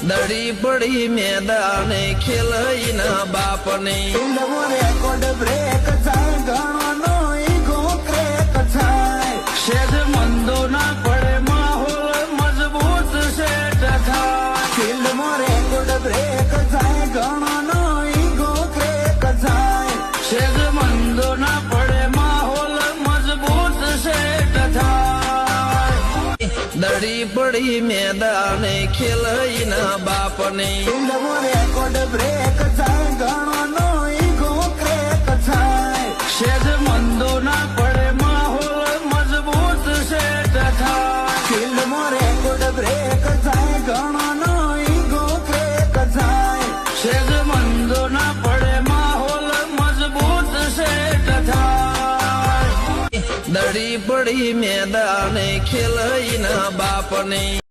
દડી પડી મેદાને ખેલઈના બાપને રેકોર્ડ બ્રેક થાય ઘણો ઈગો ક્રેક થાય શેદ મંદો ના પડે માહોલ મજબૂત સેટ થાય ફિલ્ડમાં રેકોર્ડ બ્રેક થાય ઘણો ઈગો ક્રેક થાય શેદ મંદો ના પડે માહોલ મજબૂત સેટ થાય દડી પડી મેદાને ખેલઈના બાપને ફિલ્ડમાં રેકોર્ડ બ્રેક થાય ઘણો ઈગો ક્રેક થાય શેદ મંદો ના પડે માહોલ મજબૂત સેટ થાય ફિલ્ડમાં રેકોર્ડ બ્રેક થાય ઘણો ઈગો ક્રેક થાય શેદ મંદો ના પડે માહોલ મજબૂત સેટ થાય દડી પડી મેદાને ખેલઈના બાપને